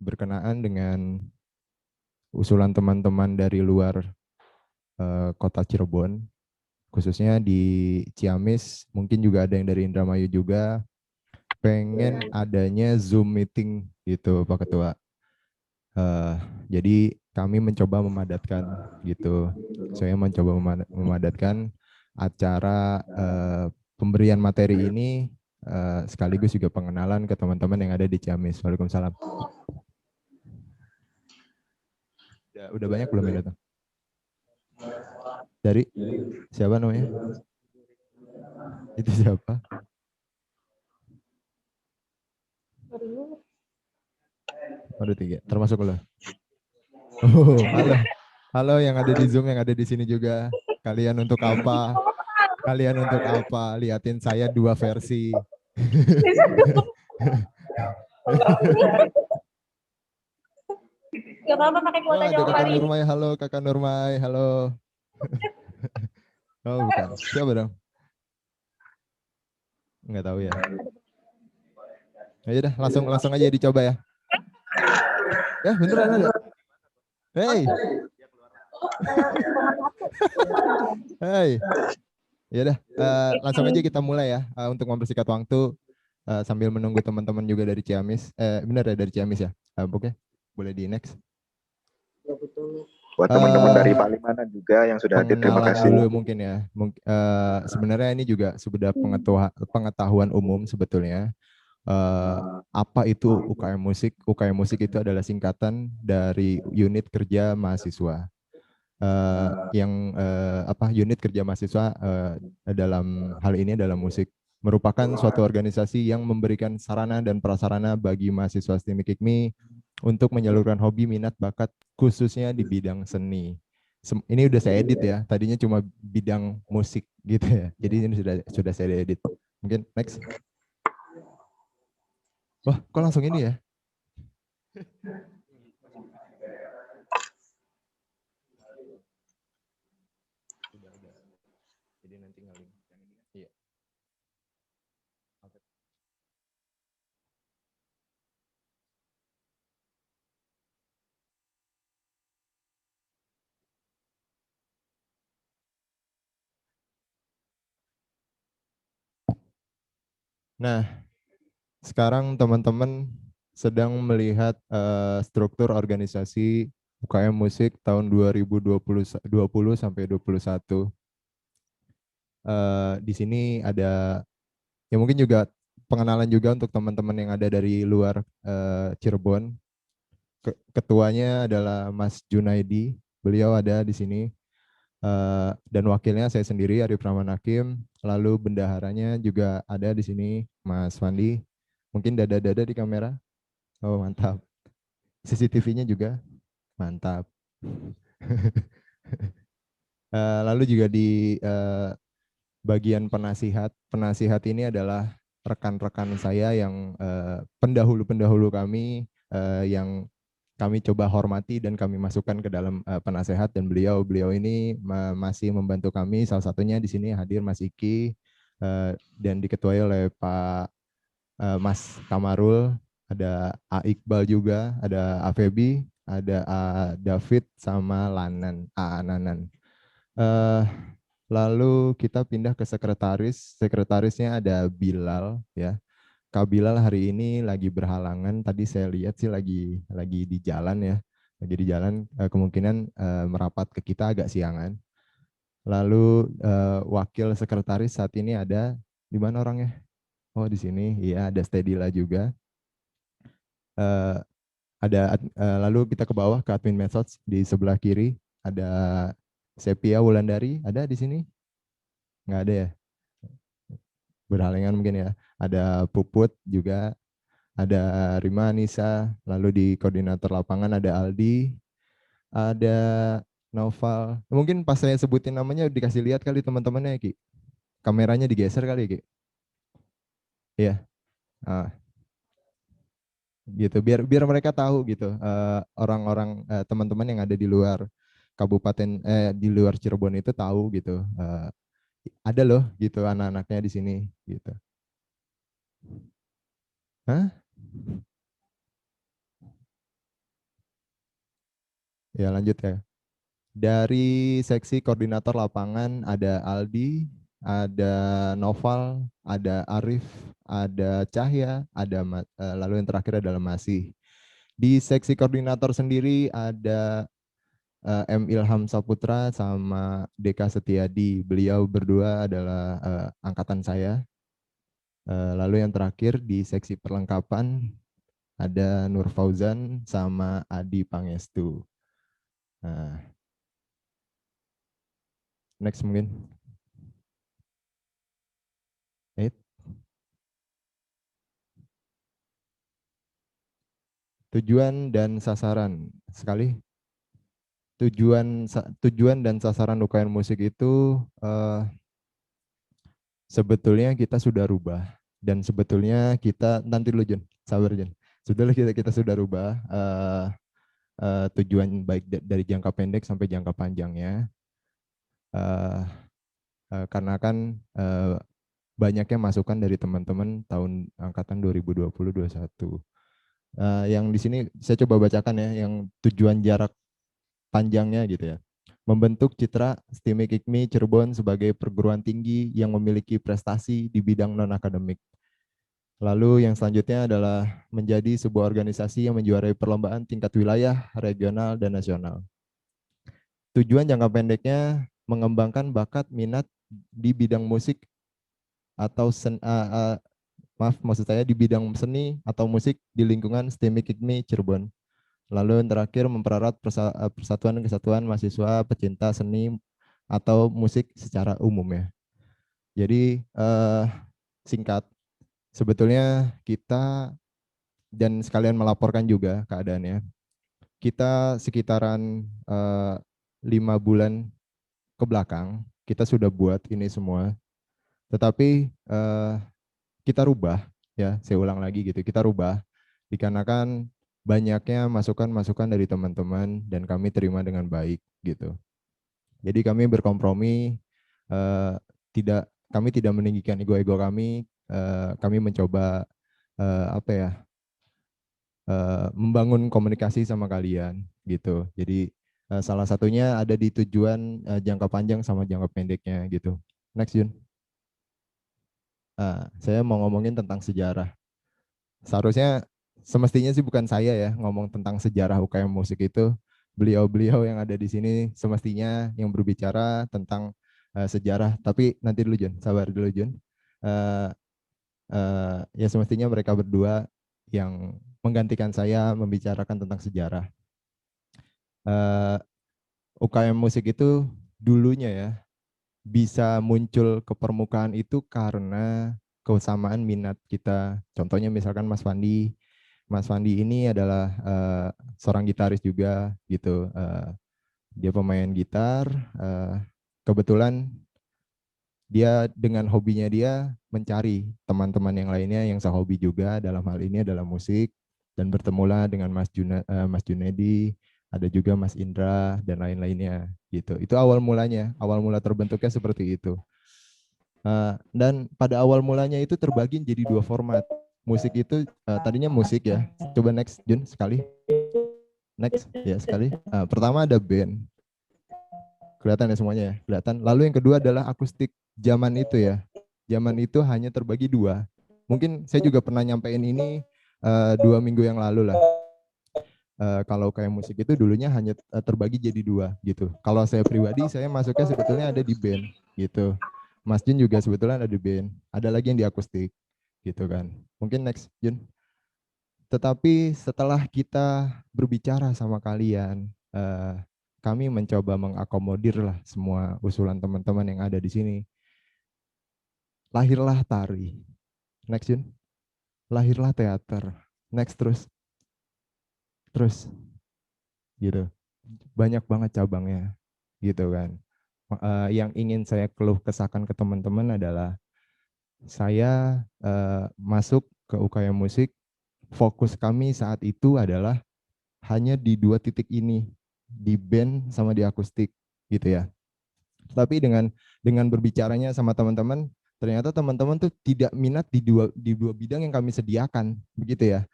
berkenaan dengan usulan teman-teman dari luar kota Cirebon, khususnya di Ciamis, mungkin juga ada yang dari Indramayu juga, pengen adanya Zoom meeting gitu Pak Ketua. Jadi kami mencoba memadatkan gitu. Saya mencoba memadatkan acara pemberian materi ini sekaligus juga pengenalan ke teman-teman yang ada di Ciamis. Waalaikumsalam. Udah banyak belum yang datang? Dari siapa namanya? Itu siapa? Ada 3, termasuk lo. Oh, halo. Halo yang ada di Zoom, yang ada di sini juga. Kalian untuk apa? Kalian untuk apa? Liatin saya 2 versi. Gak apa-apa pakai kuota Oh, ada Jawa Kakak kali. Nurmai. Halo, Kakak Nurmai. Halo. Oh, bukan. Siapa dong? Nggak tahu ya. Ayo dah, langsung aja dicoba ya. Ya, beneran ada. Hey. Hey. Ya dah, langsung aja kita mulai ya untuk mempersingkat waktu sambil menunggu teman-teman juga dari Ciamis. Benar ya dari Ciamis ya. Oke. Boleh di next. Buat teman-teman dari Palimanan juga yang sudah hadir, terima Pengenalan kasih. dulu mungkin ya. Sebenarnya ini juga sudah pengetahuan umum sebetulnya. Apa itu UKM Musik? UKM Musik itu adalah singkatan dari unit kerja mahasiswa. Unit kerja mahasiswa dalam hal ini adalah musik, merupakan suatu organisasi yang memberikan sarana dan prasarana bagi mahasiswa STIMIK IKMI untuk menyalurkan hobi, minat, bakat khususnya di bidang seni. Ini udah saya edit ya, tadinya cuma bidang musik gitu ya. Jadi ini sudah saya edit. Mungkin next. Wah, kok langsung ini ya? Udah. Jadi nanti ngaling. Iya. Nah, sekarang teman-teman sedang melihat struktur organisasi UKM Musik tahun 2020 sampai 21. Di sini ada ya mungkin juga pengenalan juga untuk teman-teman yang ada dari luar Cirebon. Ketuanya adalah Mas Junaidi, beliau ada di sini. Dan wakilnya saya sendiri Arif Rahman Hakim, lalu bendaharanya juga ada di sini Mas Fandi. Mungkin dada-dada di kamera. Oh, mantap. CCTV-nya juga mantap. Lalu juga di bagian penasihat. Penasihat ini adalah rekan-rekan saya yang pendahulu-pendahulu kami yang kami coba hormati dan kami masukkan ke dalam penasehat, dan beliau ini masih membantu kami. Salah satunya di sini hadir Mas Iki dan diketuai oleh Pak Mas Kamarul, ada A Iqbal juga, ada A Febi, ada A David sama A Nanan. Lalu kita pindah ke sekretaris. Sekretarisnya ada Bilal ya. Kak Bilal hari ini lagi berhalangan. Tadi saya lihat sih lagi di jalan ya. Lagi di jalan, kemungkinan merapat ke kita agak siangan. Lalu wakil sekretaris saat ini ada di mana orangnya? Oh, di sini. Iya, ada Stedila juga. Lalu kita ke bawah ke admin medsos di sebelah kiri ada Sepia Wulandari, ada di sini? Nggak ada ya? Berhalangan mungkin ya. Ada Puput juga, ada Rima Anissa, lalu di koordinator lapangan ada Aldi, ada Noval. Mungkin pas saya sebutin namanya dikasih lihat kali teman-temannya, Ki. Kameranya digeser kali, Ki. Iya. Gitu. Biar mereka tahu gitu. Orang-orang teman-teman yang ada di luar kabupaten di luar Cirebon itu tahu gitu. Ada loh gitu anak-anaknya di sini gitu. Hah? Ya lanjut ya. Dari seksi koordinator lapangan ada Aldi, ada Noval, ada Arif, ada Cahya, ada lalu yang terakhir adalah Masih. Di seksi koordinator sendiri ada M. Ilham Saputra sama Deka Setiadi. Beliau berdua adalah angkatan saya. Lalu yang terakhir di seksi perlengkapan ada Nur Fauzan sama Adi Pangestu. Nah, next mungkin. Tujuan dan sasaran. Sekali. Tujuan dan sasaran UKM musik itu sebetulnya kita sudah rubah, dan sebetulnya kita nanti dulu Jun, sabar Jun. Kita sudah rubah tujuan baik dari jangka pendek sampai jangka panjangnya. Karena kan banyaknya masukan dari teman-teman tahun angkatan 2020-21. Yang di sini saya coba bacakan ya, yang tujuan jarak panjangnya gitu ya. Membentuk citra STIMIK IKMI Cirebon sebagai perguruan tinggi yang memiliki prestasi di bidang non-akademik. Lalu yang selanjutnya adalah menjadi sebuah organisasi yang menjuarai perlombaan tingkat wilayah, regional, dan nasional. Tujuan jangka pendeknya mengembangkan bakat minat di bidang musik atau maksud saya di bidang seni atau musik di lingkungan STIMIK IKMI Cirebon. Lalu yang terakhir mempererat persatuan dan kesatuan mahasiswa pecinta seni atau musik secara umum ya. Jadi singkat, sebetulnya kita, dan sekalian melaporkan juga keadaannya, kita sekitaran 5 bulan ke belakang kita sudah buat ini semua, tetapi kita rubah ya, saya ulang lagi gitu, kita rubah dikarenakan banyaknya masukan-masukan dari teman-teman dan kami terima dengan baik gitu. Jadi kami berkompromi, kami tidak meninggikan ego-ego kami mencoba membangun komunikasi sama kalian gitu. Jadi salah satunya ada di tujuan jangka panjang sama jangka pendeknya gitu. Next Jun. Saya mau ngomongin tentang sejarah. Seharusnya semestinya sih bukan saya ya ngomong tentang sejarah UKM musik itu. Beliau-beliau yang ada di sini semestinya yang berbicara tentang sejarah. Tapi nanti dulu Jun, sabar dulu Jun. Ya semestinya mereka berdua yang menggantikan saya membicarakan tentang sejarah. UKM musik itu dulunya ya bisa muncul ke permukaan itu karena kesamaan minat kita. Contohnya misalkan Mas Fandi. Mas Fandi ini adalah seorang gitaris juga gitu. Dia pemain gitar. Kebetulan dia dengan hobinya dia mencari teman-teman yang lainnya yang sehobi juga dalam hal ini adalah musik, dan bertemulah dengan Mas Junedi, ada juga Mas Indra dan lain-lainnya gitu. Itu awal mulanya, awal mula terbentuknya seperti itu. Dan pada awal mulanya itu terbagi jadi 2 format. Musik itu tadinya musik ya. Coba next Jun sekali. Next ya sekali. Pertama ada band. Kelihatan ya semuanya ya, kelihatan. Lalu yang kedua adalah akustik. Zaman itu ya, zaman itu hanya terbagi 2. Mungkin saya juga pernah nyampein ini 2 minggu yang lalu lah. Kalau kayak musik itu dulunya hanya terbagi jadi 2 gitu. Kalau saya pribadi, saya masuknya sebetulnya ada di band gitu. Mas Jun juga sebetulnya ada di band. Ada lagi yang di akustik gitu kan. Mungkin next Jun. Tetapi setelah kita berbicara sama kalian, kami mencoba mengakomodir lah semua usulan teman-teman yang ada di sini. Lahirlah tari. Next Jun. Lahirlah teater. Next terus gitu. Banyak banget cabangnya gitu kan. Yang ingin saya keluh kesahkan ke teman-teman adalah saya masuk ke UKM musik, fokus kami saat itu adalah hanya di 2 titik ini, di band sama di akustik gitu ya. Tapi dengan berbicaranya sama teman-teman, ternyata teman-teman tuh tidak minat di dua bidang yang kami sediakan begitu ya.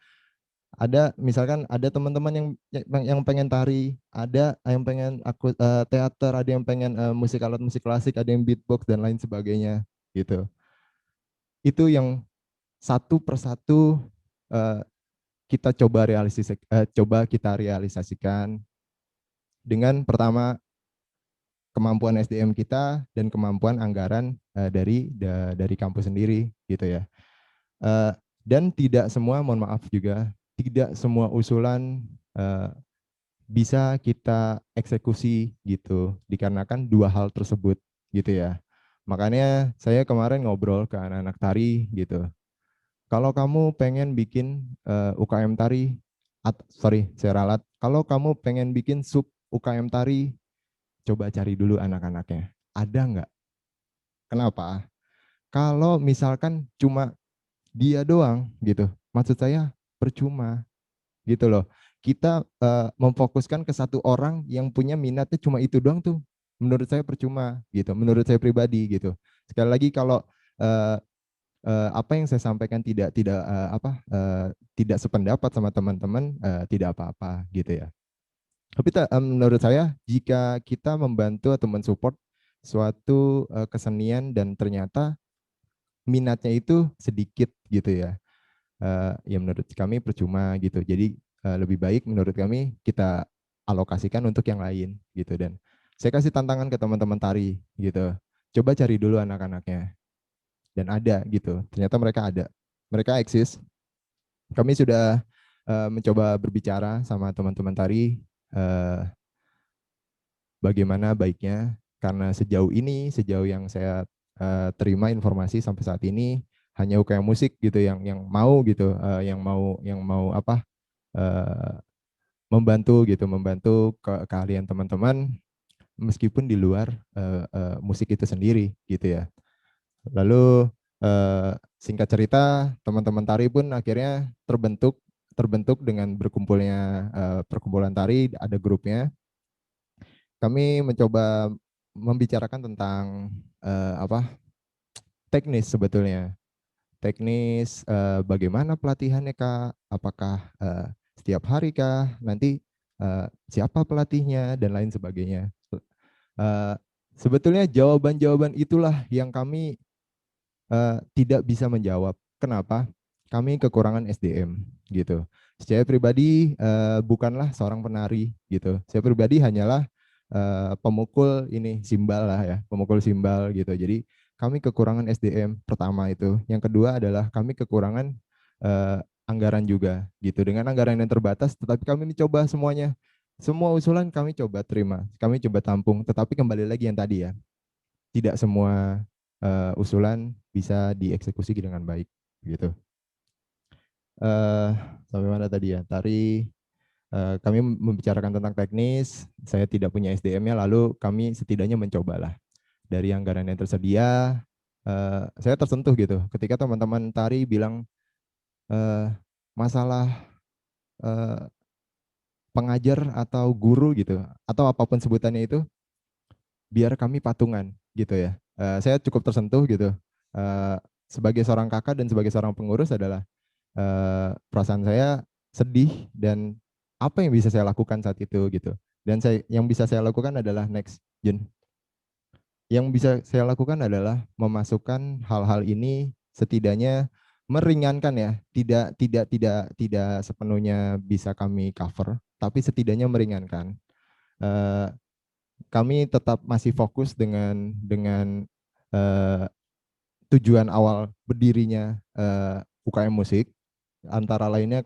Ada misalkan ada teman-teman yang pengen tari, ada yang pengen teater, ada yang pengen musik alat musik klasik, ada yang beatbox dan lain sebagainya gitu. Itu yang satu persatu uh, coba kita realisasikan dengan pertama kemampuan SDM kita dan kemampuan anggaran dari kampus sendiri gitu ya. Dan tidak semua, mohon maaf juga, tidak semua usulan bisa kita eksekusi gitu, dikarenakan dua hal tersebut gitu ya. Makanya saya kemarin ngobrol ke anak-anak tari gitu. Kalau kamu pengen bikin UKM tari, saya ralat. Kalau kamu pengen bikin sub UKM tari, coba cari dulu anak-anaknya. Ada nggak? Kenapa? Kalau misalkan cuma dia doang gitu, maksud saya percuma gitu loh. Kita memfokuskan ke satu orang yang punya minatnya cuma itu doang tuh, menurut saya percuma gitu. Menurut saya pribadi gitu. Sekali lagi kalau uh, apa yang saya sampaikan tidak sependapat sama teman-teman, tidak apa-apa gitu ya. Tapi menurut saya jika kita membantu atau mensupport suatu kesenian dan ternyata minatnya itu sedikit gitu ya, ya menurut kami percuma gitu. Jadi lebih baik menurut kami kita alokasikan untuk yang lain gitu. Dan saya kasih tantangan ke teman-teman tari gitu. Coba cari dulu anak-anaknya. Dan ada gitu. Ternyata mereka eksis. Kami sudah mencoba berbicara sama teman-teman tari bagaimana baiknya, karena sejauh yang saya terima informasi sampai saat ini hanya UKM musik gitu yang mau gitu, yang mau uh, membantu keahlian teman-teman meskipun di luar musik itu sendiri gitu ya. Lalu singkat cerita teman-teman tari pun akhirnya terbentuk dengan berkumpulnya perkumpulan tari, ada grupnya. Kami mencoba membicarakan tentang teknis sebetulnya. Teknis bagaimana pelatihannya Kak? Apakah setiap hari kah? Nanti siapa pelatihnya dan lain sebagainya. Uh, Sebetulnya jawaban-jawaban itulah yang kami tidak bisa menjawab. Kenapa? Kami kekurangan SDM gitu. Saya pribadi bukanlah seorang penari gitu. Saya pribadi hanyalah pemukul ini simbal lah ya, pemukul simbal gitu. Jadi kami kekurangan SDM pertama itu. Yang kedua adalah kami kekurangan anggaran juga gitu. Dengan anggaran yang terbatas, tetapi kami mencoba semuanya. Semua usulan kami coba terima, kami coba tampung. Tetapi kembali lagi yang tadi ya, tidak semua usulan bisa dieksekusi dengan baik gitu. Sampai mana tadi ya? Tari kami membicarakan tentang teknis, saya tidak punya SDM-nya, lalu kami setidaknya mencobalah dari anggaran yang tersedia. Saya tersentuh gitu ketika teman-teman tari bilang masalah pengajar atau guru gitu, atau apapun sebutannya itu, biar kami patungan gitu ya. Saya cukup tersentuh gitu. Sebagai seorang kakak dan sebagai seorang pengurus adalah perasaan saya sedih dan apa yang bisa saya lakukan saat itu gitu. Dan yang bisa saya lakukan adalah next Jun. Yang bisa saya lakukan adalah memasukkan hal-hal ini setidaknya meringankan ya, tidak sepenuhnya bisa kami cover, tapi setidaknya meringankan. Kami tetap masih fokus dengan tujuan awal berdirinya UKM musik. Antara lainnya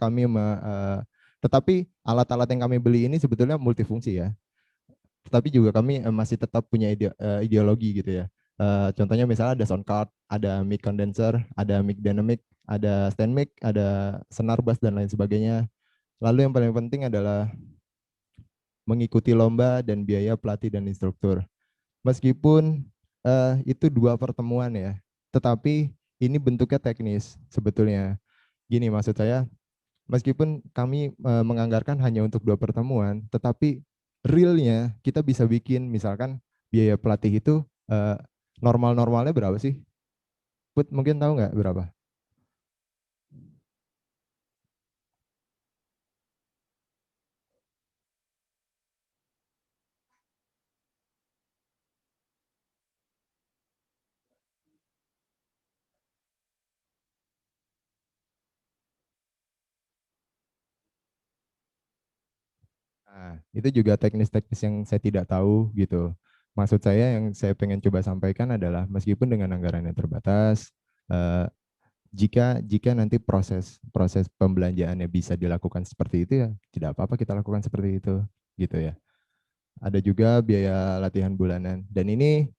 tetapi alat-alat yang kami beli ini sebetulnya multifungsi ya. Tetapi juga kami masih tetap punya ideologi gitu ya. Contohnya misalnya ada sound card, ada mic condenser, ada mic dynamic, ada stand mic, ada senar bass dan lain sebagainya. Lalu yang paling penting adalah mengikuti lomba dan biaya pelatih dan instruktur. Meskipun itu dua pertemuan ya, tetapi ini bentuknya teknis sebetulnya. Gini maksud saya, meskipun kami menganggarkan hanya untuk dua pertemuan, tetapi realnya kita bisa bikin misalkan biaya pelatih itu normal-normalnya berapa sih? Put mungkin tahu nggak berapa? Nah, itu juga teknis-teknis yang saya tidak tahu gitu. Maksud saya yang saya pengen coba sampaikan adalah meskipun dengan anggaran yang terbatas, eh, jika jika nanti proses proses pembelanjaannya bisa dilakukan seperti itu ya tidak apa-apa kita lakukan seperti itu gitu ya. Ada juga biaya latihan bulanan dan ini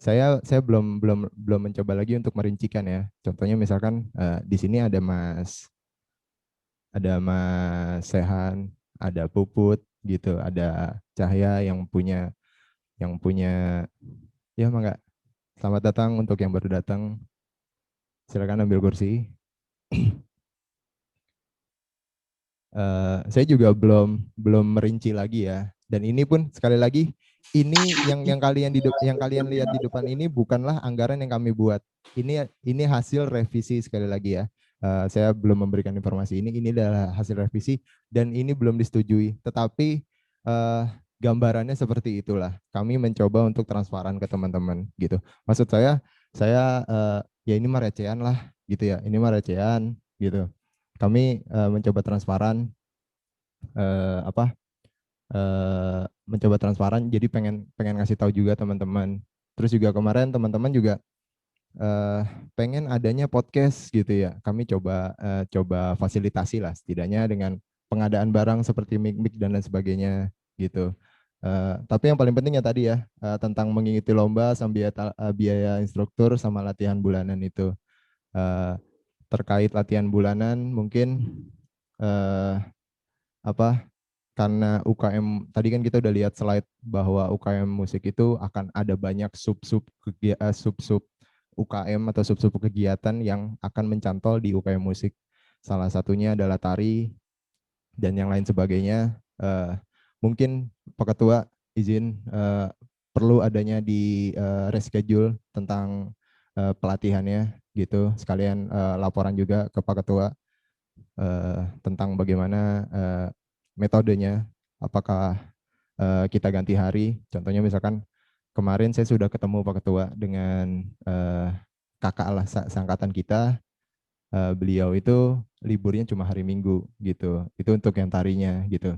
saya belum belum belum mencoba lagi untuk merincikan ya. Contohnya misalkan di sini ada Mas Sehan, ada Puput gitu, ada Cahya yang punya ya Mangga. Selamat datang untuk yang baru datang. Silakan ambil kursi. Saya juga belum merinci lagi ya. Dan ini pun sekali lagi ini yang kalian lihat di depan ini bukanlah anggaran yang kami buat. Ini hasil revisi sekali lagi ya. Saya belum memberikan informasi ini. Ini adalah hasil revisi dan ini belum disetujui. Tetapi gambarannya seperti itulah. Kami mencoba untuk transparan ke teman-teman gitu. Maksud saya ya ini mah recehan lah gitu ya. Ini mah recehan gitu. Kami mencoba transparan apa mencoba transparan jadi pengen pengen ngasih tahu juga teman-teman. Terus juga kemarin teman-teman juga eh, pengen adanya podcast gitu ya. Kami coba fasilitasi lah setidaknya dengan pengadaan barang seperti mic-mic dan lain sebagainya gitu. Tapi yang paling penting ya tadi ya tentang mengikuti lomba sama biaya instruktur sama latihan bulanan itu. Eh, Terkait latihan bulanan mungkin eh, apa karena UKM tadi kan kita udah lihat slide bahwa UKM musik itu akan ada banyak sub-sub UKM atau sub-sub kegiatan yang akan mencantol di UKM musik. Salah satunya adalah tari dan yang lain sebagainya. Mungkin Pak Ketua izin perlu adanya di reschedule tentang pelatihannya gitu. Sekalian laporan juga ke Pak Ketua tentang bagaimana metodenya, apakah kita ganti hari, contohnya misalkan kemarin saya sudah ketemu Pak Ketua dengan kakak lah seangkatan kita, beliau itu liburnya cuma hari Minggu gitu, itu untuk yang tarinya gitu.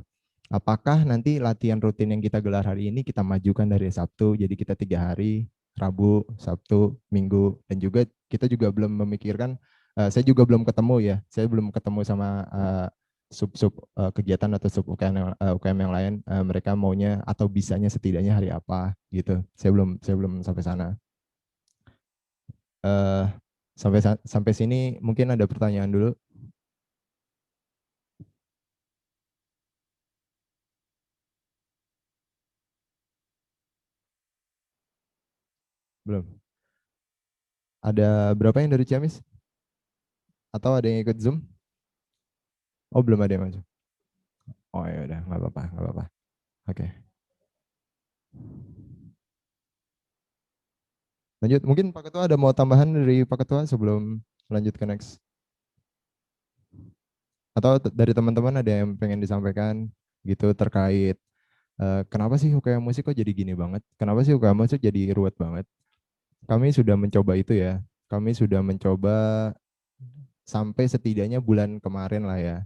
Apakah nanti latihan rutin yang kita gelar hari ini kita majukan dari Sabtu, jadi kita 3 hari, Rabu, Sabtu, Minggu, dan juga kita juga belum memikirkan, saya juga belum ketemu ya, saya belum ketemu sama sub-sub kegiatan atau sub UKM yang lain, mereka maunya atau bisanya setidaknya hari apa gitu, saya belum sampai sana. Eh, sampai sini mungkin ada pertanyaan dulu, belum? Ada berapa yang dari Ciamis? Atau ada yang ikut Zoom? Oh, belum ada yang masuk. Oh ya udah, nggak apa-apa, nggak apa-apa. Oke. Lanjut, mungkin Pak Ketua ada mau tambahan dari Pak Ketua sebelum lanjut ke next? Atau dari teman-teman ada yang pengen disampaikan gitu terkait kenapa sih UKM musik kok jadi gini banget? Kenapa sih UKM musik jadi ruwet banget? Kami sudah mencoba itu ya. Kami sudah mencoba sampai setidaknya bulan kemarin lah ya.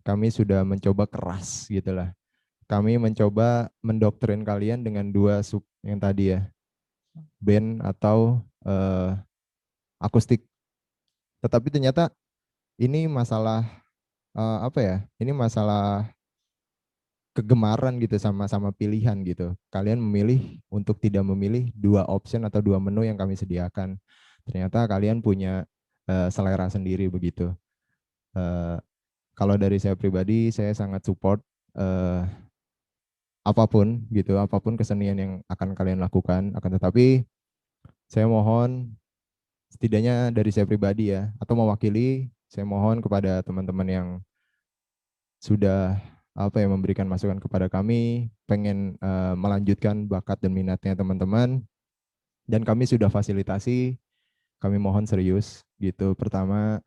Kami sudah mencoba keras gitu lah. Kami mencoba mendoktrin kalian dengan dua sub yang tadi ya, band atau akustik. Tetapi ternyata ini masalah apa ya? Ini masalah kegemaran gitu sama pilihan gitu. Kalian memilih untuk tidak memilih dua option atau dua menu yang kami sediakan. Ternyata kalian punya selera sendiri begitu. Eh, Kalau dari saya pribadi, saya sangat support eh, apapun gitu, apapun kesenian yang akan kalian lakukan. Akan tetapi saya mohon setidaknya dari saya pribadi ya, atau mewakili, saya mohon kepada teman-teman yang sudah apa ya memberikan masukan kepada kami, pengen melanjutkan bakat dan minatnya teman-teman, dan kami sudah fasilitasi, kami mohon serius gitu. Pertama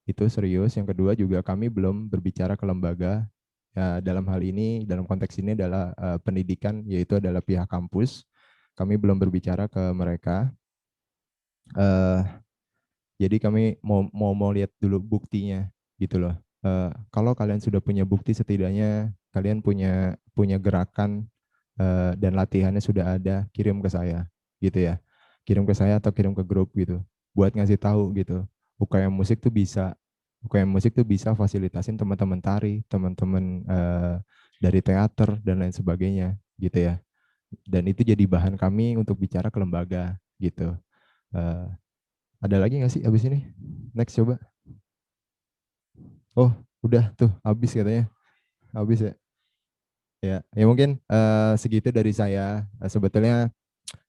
itu serius, yang kedua juga kami belum berbicara ke lembaga. Ya, dalam hal ini, dalam konteks ini adalah pendidikan, yaitu adalah pihak kampus. Kami belum berbicara ke mereka. Uh, Jadi kami mau lihat dulu buktinya gitu loh. Kalau kalian sudah punya bukti setidaknya kalian punya punya gerakan dan latihannya sudah ada, kirim ke saya gitu ya. Kirim ke saya atau kirim ke grup gitu. Buat ngasih tahu gitu. UKM musik tuh bisa fasilitasin teman-teman tari, teman-teman dari teater dan lain sebagainya gitu ya. Dan itu jadi bahan kami untuk bicara ke lembaga gitu. Eh, ada lagi nggak sih abis ini? Next coba. Oh, udah tuh habis katanya. Habis ya. Ya mungkin segitu dari saya. Sebetulnya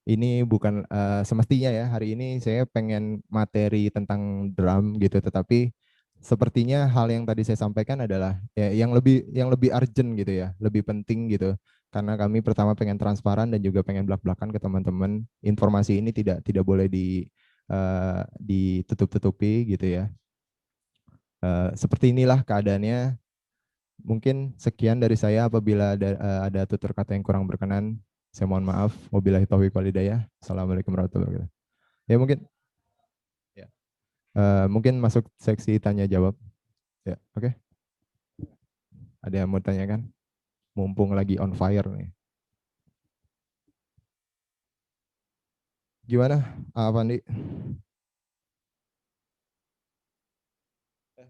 ini bukan semestinya ya, hari ini saya pengen materi tentang drum gitu, tetapi sepertinya hal yang tadi saya sampaikan adalah ya, yang lebih urgent gitu ya, lebih penting gitu. Karena kami pertama pengen transparan dan juga pengen belak-belakan ke teman-teman. Informasi ini tidak boleh ditutup-tutupi gitu ya. Seperti inilah keadaannya. Mungkin sekian dari saya. Apabila ada tutur kata yang kurang berkenan, saya mohon maaf. Wabillahi taufiq walhidayah. Assalamualaikum warahmatullahi wabarakatuh. Ya mungkin ya. Mungkin masuk seksi tanya jawab. Ya, oke. Ada yang mau tanyakan? Mumpung lagi on fire nih. Gimana, Pandi?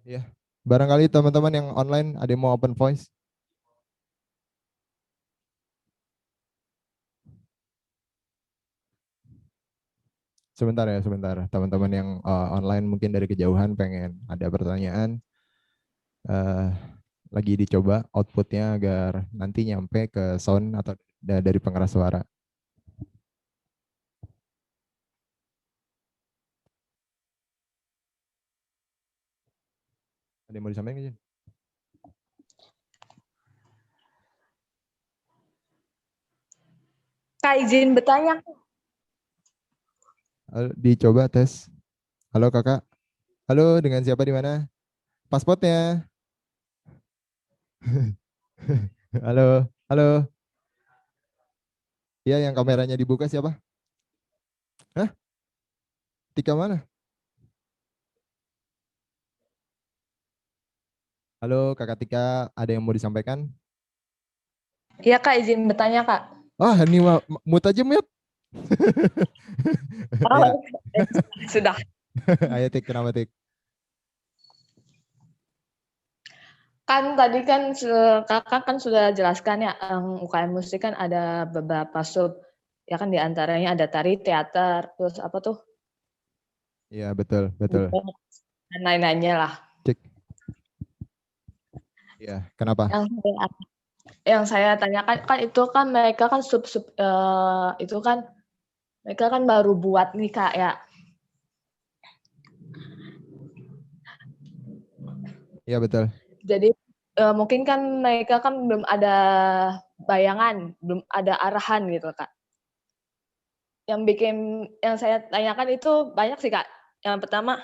Ya. Barangkali teman-teman yang online ada yang mau open voice? Sebentar ya, sebentar. Teman-teman yang online mungkin dari kejauhan pengen ada pertanyaan. eh, Lagi dicoba outputnya agar nanti nyampe ke sound atau dari pengeras suara. Ada yang mau disampaikan, Jen? Kak, izin bertanya. Dicoba tes. Halo kakak. Halo, dengan siapa di mana? Pasportnya. Halo, halo. Iya, yang kameranya dibuka siapa? Hah? Tika mana? Halo, kakak Tika. Ada yang mau disampaikan? Iya Kak, izin bertanya Kak. Ah, ini mute aja, mute. Oh, Ya. sudah. Ayo Tik, kenapa Tik? Kan tadi kan kakak kan sudah jelaskan ya, UKM musik kan ada beberapa sub, ya kan diantaranya ada tari, teater, terus apa tuh? Iya, betul, betul. Dan lain-lainnya lah. Cik. Iya, kenapa? Yang saya tanyakan kan itu kan mereka kan sub-sub itu kan mereka kan baru buat nih Kak ya. Iya, betul. Jadi mungkin kan mereka kan belum ada bayangan, belum ada arahan gitu Kak. Yang saya tanyakan itu banyak sih Kak. Yang pertama,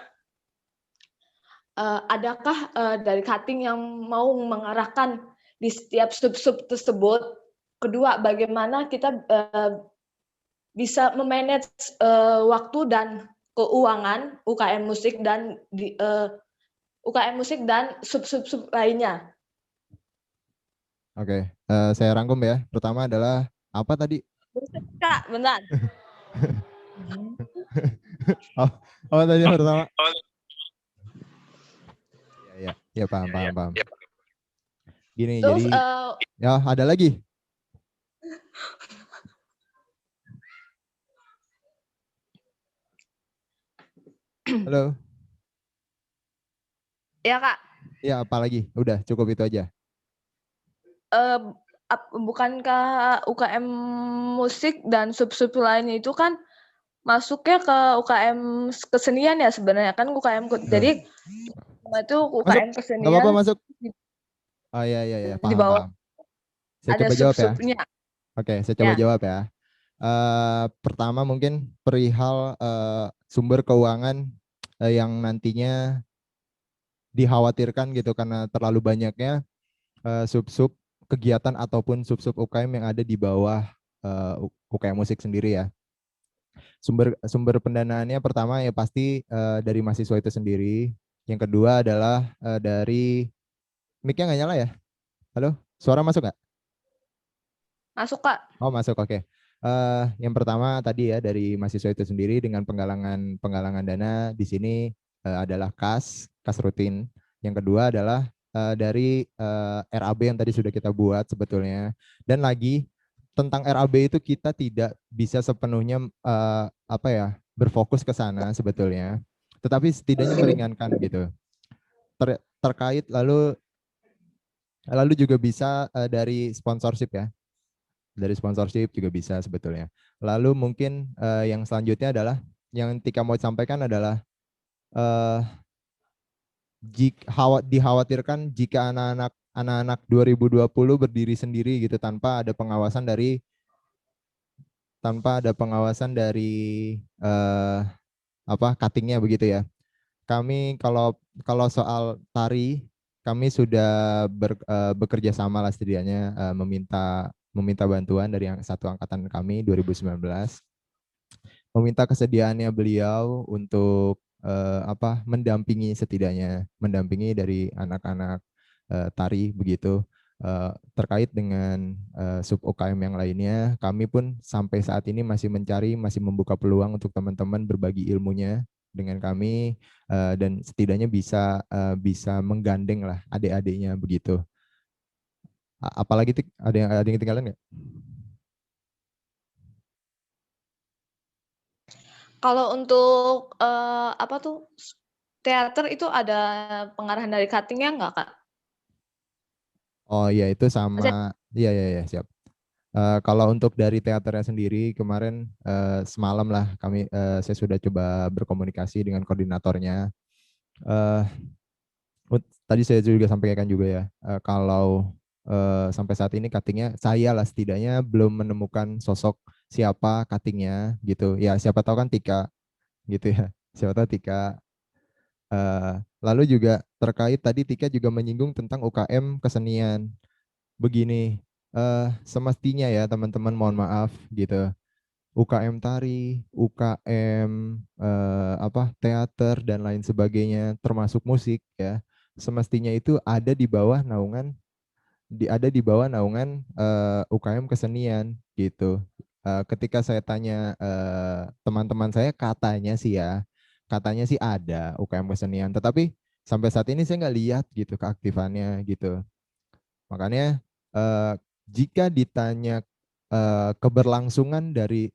adakah dari cutting yang mau mengarahkan di setiap sub-sub tersebut? Kedua, bagaimana kita bisa memanage waktu dan keuangan UKM musik dan UKM musik dan sub-sub lainnya? Oke, saya rangkum ya. Pertama adalah apa tadi? Kak, benar. Apa tadi yang pertama? Ya, paham. Gini, Terus, jadi ya ada lagi. Halo. Ya Kak. Ya, apa lagi? Udah, cukup itu aja. Bukankah UKM musik dan sub-sub lain itu kan masuknya ke UKM kesenian ya sebenarnya kan UKM jadi itu UKM kesenian. Nggak apa-apa masuk. Oh iya, Di bawah paham. Saya ada coba jawab ya. sub-subnya. Oke, saya coba jawab ya. Pertama mungkin perihal sumber keuangan yang nantinya dikhawatirkan gitu karena terlalu banyaknya sub-sub kegiatan ataupun sub-sub UKM yang ada di bawah UKM musik sendiri ya. Sumber pendanaannya pertama ya pasti dari mahasiswa itu sendiri. Yang kedua adalah dari mic-nya nggak nyala ya? Halo, suara masuk nggak? Masuk, Kak. Oh, masuk, oke. Yang pertama tadi ya dari mahasiswa itu sendiri dengan penggalangan dana di sini adalah kas rutin. Yang kedua adalah dari RAB yang tadi sudah kita buat sebetulnya. Dan lagi tentang RAB itu kita tidak bisa sepenuhnya berfokus ke sana sebetulnya. Tetapi setidaknya meringankan gitu. Terkait lalu juga bisa dari sponsorship ya. Dari sponsorship juga bisa sebetulnya. Lalu mungkin yang selanjutnya adalah yang Tika mau sampaikan adalah dikhawatirkan jika anak-anak 2020 berdiri sendiri gitu tanpa ada pengawasan dari cuttingnya begitu ya. Kami kalau soal tari kami sudah bekerja sama lah setidaknya meminta bantuan dari yang satu angkatan kami 2019, meminta kesediaannya beliau untuk mendampingi dari anak-anak tari begitu. Terkait dengan sub UKM yang lainnya, kami pun sampai saat ini masih membuka peluang untuk teman-teman berbagi ilmunya dengan kami dan setidaknya bisa menggandeng lah adik-adiknya begitu. Apalagi ada yang ketinggalan nggak? Kalau untuk teater itu ada pengarahan dari cutting-nya nggak, Kak? Oh iya itu Maksudnya, sama, iya siap. Kalau untuk dari teaternya sendiri kemarin semalam lah saya sudah coba berkomunikasi dengan koordinatornya. Eh, Tadi saya juga sampaikan juga ya, kalau sampai saat ini cuttingnya saya lah setidaknya belum menemukan sosok siapa cuttingnya gitu. Ya siapa tahu kan Tika gitu ya. Siapa tahu Tika. Lalu juga terkait tadi Tika juga menyinggung tentang UKM kesenian. Begini, semestinya ya teman-teman mohon maaf gitu. UKM tari, UKM teater dan lain sebagainya, termasuk musik ya, semestinya itu ada di bawah naungan UKM kesenian gitu. Ketika saya tanya teman-teman saya katanya sih ada UKM kesenian, tetapi sampai saat ini saya nggak lihat gitu keaktifannya gitu. Makanya jika ditanya keberlangsungan dari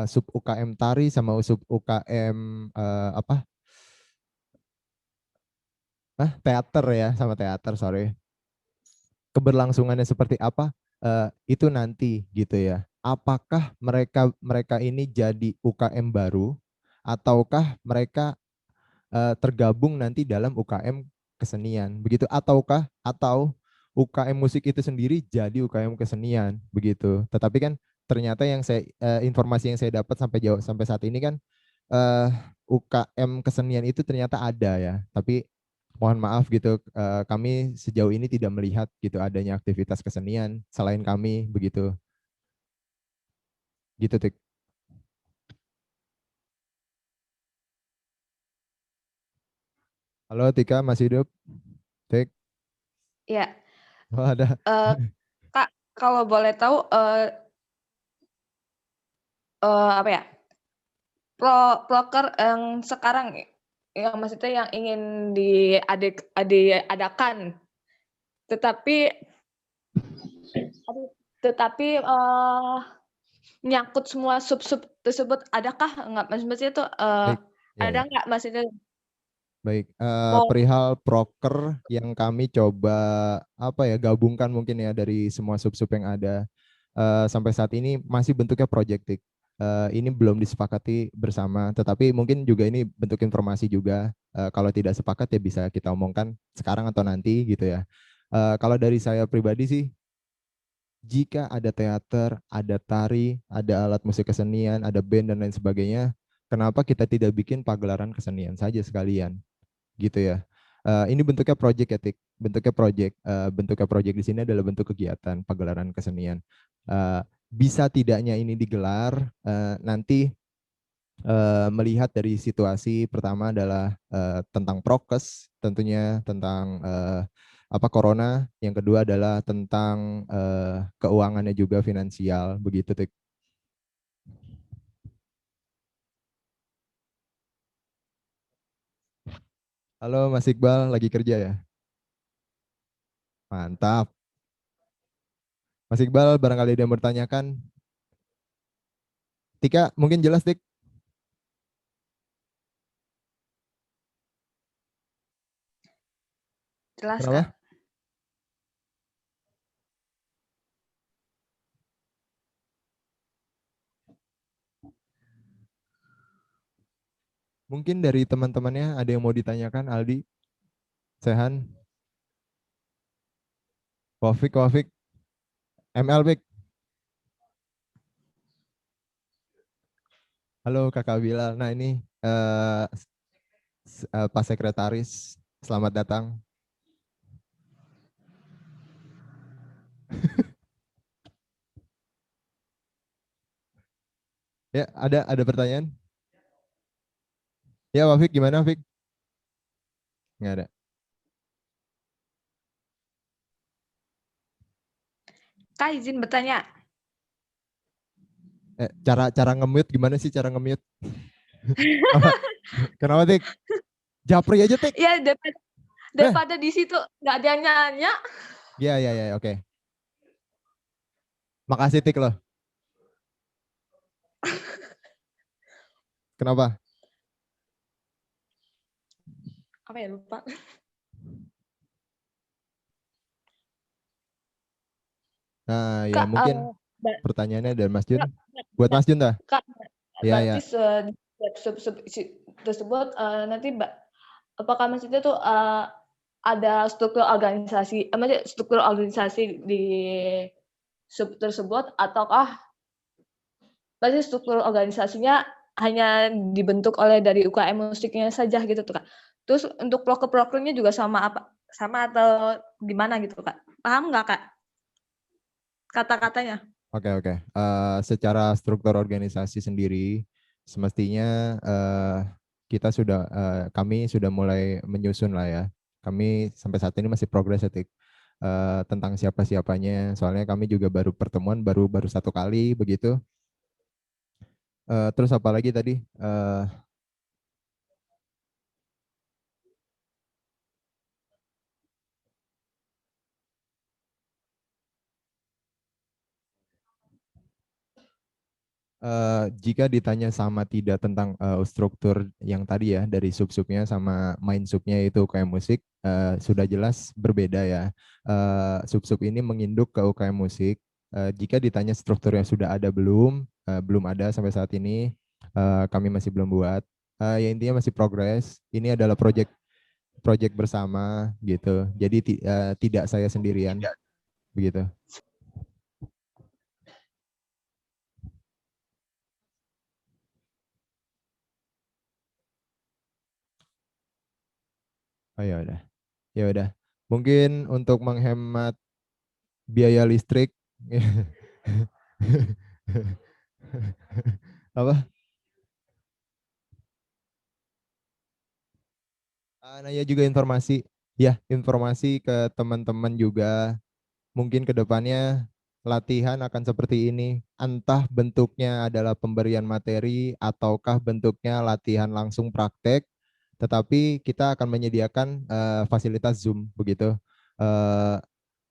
sub UKM tari sama sub UKM teater ya sama teater, sorry. Keberlangsungannya seperti apa? Itu nanti gitu ya. Apakah mereka ini jadi UKM baru ataukah mereka tergabung nanti dalam UKM kesenian begitu, atau UKM musik itu sendiri jadi UKM kesenian begitu. Tetapi kan ternyata informasi yang saya dapat sampai saat ini kan eh, UKM kesenian itu ternyata ada ya, tapi mohon maaf gitu kami sejauh ini tidak melihat gitu adanya aktivitas kesenian selain kami begitu gitu Tik. Halo Tika, masih hidup Tik? ya, Oh, ada. Kak, kalau boleh tahu apa ya? Proker yang sekarang yang maksudnya yang ingin diadakan, tetapi nyangkut semua sub-sub tersebut, adakah nggak? Maksudnya itu Baik, ya, ada ya. nggak maksudnya Baik, mau perihal proker yang kami coba gabungkan mungkin ya dari semua sub-sub yang ada sampai saat ini masih bentuknya projectik. Ini belum disepakati bersama, tetapi mungkin juga ini bentuk informasi juga. Kalau tidak sepakat ya bisa kita omongkan sekarang atau nanti gitu ya. Kalau dari saya pribadi sih, jika ada teater, ada tari, ada alat musik kesenian, ada band dan lain sebagainya, kenapa kita tidak bikin pagelaran kesenian saja sekalian? Gitu ya. Ini bentuknya project ya, Tik. Bentuknya project di sini adalah bentuk kegiatan pagelaran kesenian. Bisa tidaknya ini digelar nanti melihat dari situasi pertama adalah tentang prokes, tentunya tentang apa corona, yang kedua adalah tentang keuangannya juga finansial begitu Tik. Halo Mas Iqbal, lagi kerja ya? Mantap. Mas Iqbal barangkali ada yang bertanyakan. Tika, mungkin jelas Tik? Jelas, Kenapa? Kak. Mungkin dari teman-temannya ada yang mau ditanyakan, Aldi, Sehan, Wafik, ML Bik. Halo Kakak Bilal. Nah ini Pak Sekretaris, selamat datang. Ya, ada pertanyaan? Ya, Wafik gimana, Wafik? Nggak ada. Kak, izin bertanya. Cara nge-mute gimana sih cara nge-mute? Kenapa, Tik? Japri aja, Tik. Iya, daripada di situ nggak ada yang nanya. Ya, oke. Makasih, Tik loh. Kenapa? Apa ya, lupa. Nah, ya Kak, mungkin pertanyaannya dari Mas Jun. Buat Mas Jun dah? Kak, Ya. berarti sub tersebut nanti apakah maksudnya tuh ada struktur organisasi di sub tersebut, ataukah berarti struktur organisasinya hanya dibentuk oleh dari UKM musiknya saja gitu tuh Kak. Terus untuk proker-prokernya juga sama atau gimana gitu Kak? Paham nggak Kak kata-katanya? Oke. Secara struktur organisasi sendiri, semestinya kami sudah mulai menyusun lah ya. Kami sampai saat ini masih progres ya, Tik. Tentang siapa-siapanya. Soalnya kami juga baru pertemuan, baru satu kali begitu. Terus apa lagi tadi? Jika ditanya sama tidak tentang struktur yang tadi ya dari sub-subnya sama main subnya itu UKM musik, sudah jelas berbeda ya. Sub-sub ini menginduk ke UKM musik. Jika ditanya struktur yang sudah ada belum ada sampai saat ini. Kami masih belum buat. Ya intinya masih progres. Ini adalah project bersama gitu. Jadi tidak saya sendirian begitu. Oh ya udah. Ya udah. Mungkin untuk menghemat biaya listrik apa? Nanya juga informasi ke teman-teman juga. Mungkin ke depannya latihan akan seperti ini. Entah bentuknya adalah pemberian materi ataukah bentuknya latihan langsung praktek. Tetapi kita akan menyediakan fasilitas Zoom begitu. Eh,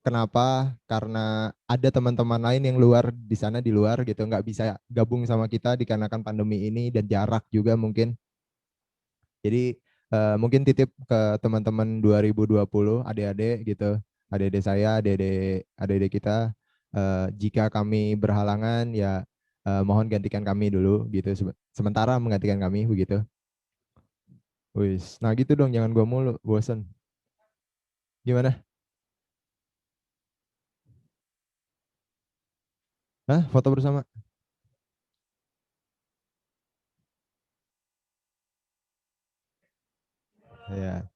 Kenapa? Karena ada teman-teman lain yang di luar gitu, nggak bisa gabung sama kita dikarenakan pandemi ini dan jarak juga mungkin. Jadi mungkin titip ke teman-teman 2020 adik-adik gitu, adik-adik saya, adik-adik kita, jika kami berhalangan ya mohon gantikan kami dulu gitu, sementara menggantikan kami begitu. Wis, nah gitu dong, jangan gua mulu, bosen. Gimana? Hah? Foto bersama? Ya.